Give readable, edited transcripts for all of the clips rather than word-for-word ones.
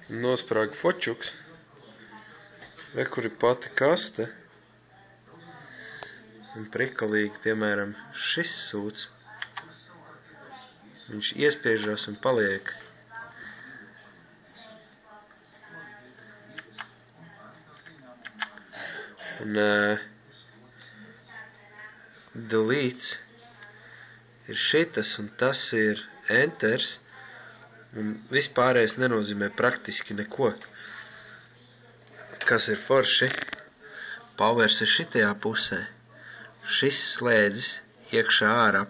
Nosprāga fočuks. Re, kur ir pati kaste. Un prikalīgi, piemēram, šis sūds. Viņš iespiežās un paliek. Un deletes ir šitas, un tas ir enters. Un vispārējais nenozīmē praktiski neko. Kas ir forši? Powers ir šitajā pusē. Šis slēdzis iekšā ārā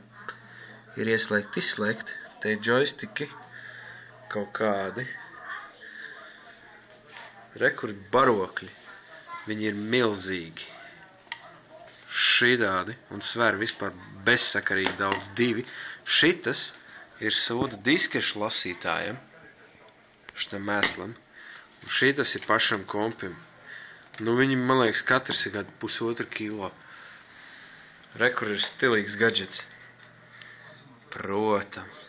ir ieslēgt, izslēgt. Te ir joystiki kaut kādi. Re, kur ir barokļi. Viņi ir milzīgi. Šitādi. Un sver vispār bezsakarīgi daudz 2. Šitas ir sūda diskešu lasītājam. Šitam mēslam. Un šitas ir pašam kompim. Nu, viņi, man liekas, katrs ir kādu 1,5 kilo. Re, kur ir stilīgs gadžets. Protams.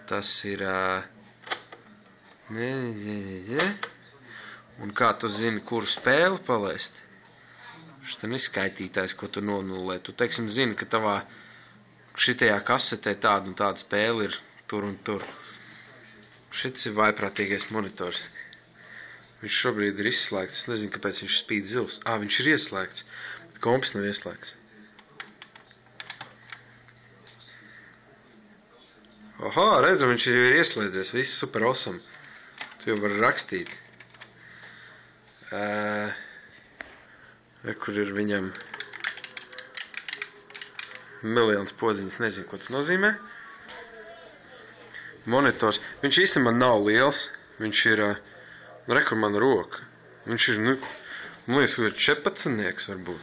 Tas ir... Un kā tu zini, kuru spēli palaist? Šitam ir skaitītājs, ko tu nonulē. Tu, teiksim, zini, ka tavā šitajā kasetē tāda un tāda spēle ir tur un tur. Šits ir vaiprātīgais monitors. Viņš šobrīd ir izslēgts. Es nezinu, kāpēc viņš spīd zils. Viņš ir ieslēgts, bet komps nav ieslēgts. Aha, redzam, viņš ir ieslēdzies. Viss super awesome. Tu jau vari rakstīt. Kur ir viņam miljons podziņas, nezinu, ko tas nozīmē. Monitors. Viņš īstenībā nav liels. Viņš ir, re, kur man roka. Viņš ir, man liekas, ka ir 14 varbūt.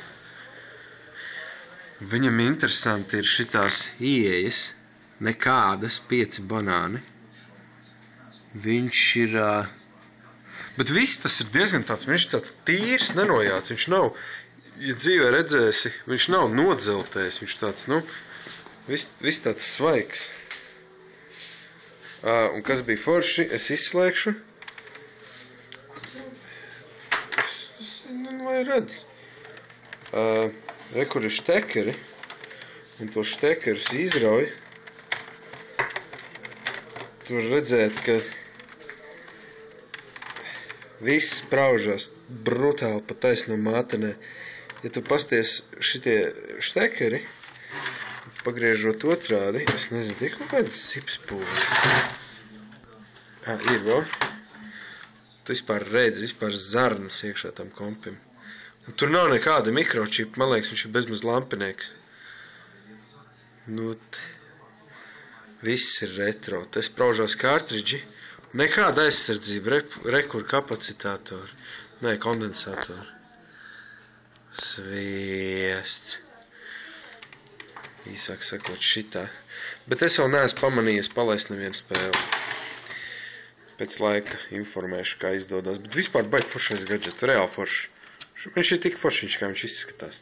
Viņam interesanti ir šitās ieejas. Nekādas 5 banāni. Viņš ir... Bet viss tas ir diezgan tāds, viņš tāds tīrs, nenojāts. Viņš nav, ja dzīvē redzēsi, viņš nav nodzeltējis. Viņš tāds, viss tāds svaigs. Un kas bija forši, es izslēgšu. Lai redz. Re, kur ir štekeri. Un to štekerus izrauj. Tu var redzēt, ka viss spraužās brutāli pa taisno mātenē. Ja tu pasties šitie štekeri, pagriežot otrādi, es nezinu, tie kaut kādas sipspūles. Ir vēl. Tu vispār redzi, vispār zarnas iekšā tam kompim. Un tur nav nekāda mikročipa, man liekas, viņš ir bezmaz lampinieks. Viss ir retro. Te spraužās kārtridži. Nekāda aizsardzība. Re, kur kapacitātori. Nē, kondensatori. Sviests. Īsāk sakot šitā. Bet es vēl neesmu pamanījies palaist nevienu spēli. Pēc laika informēšu, kā izdodas. Bet vispār baigi foršais gadžets. Reāli forši. Viņš ir tik foršiņš, kā viņš izskatās.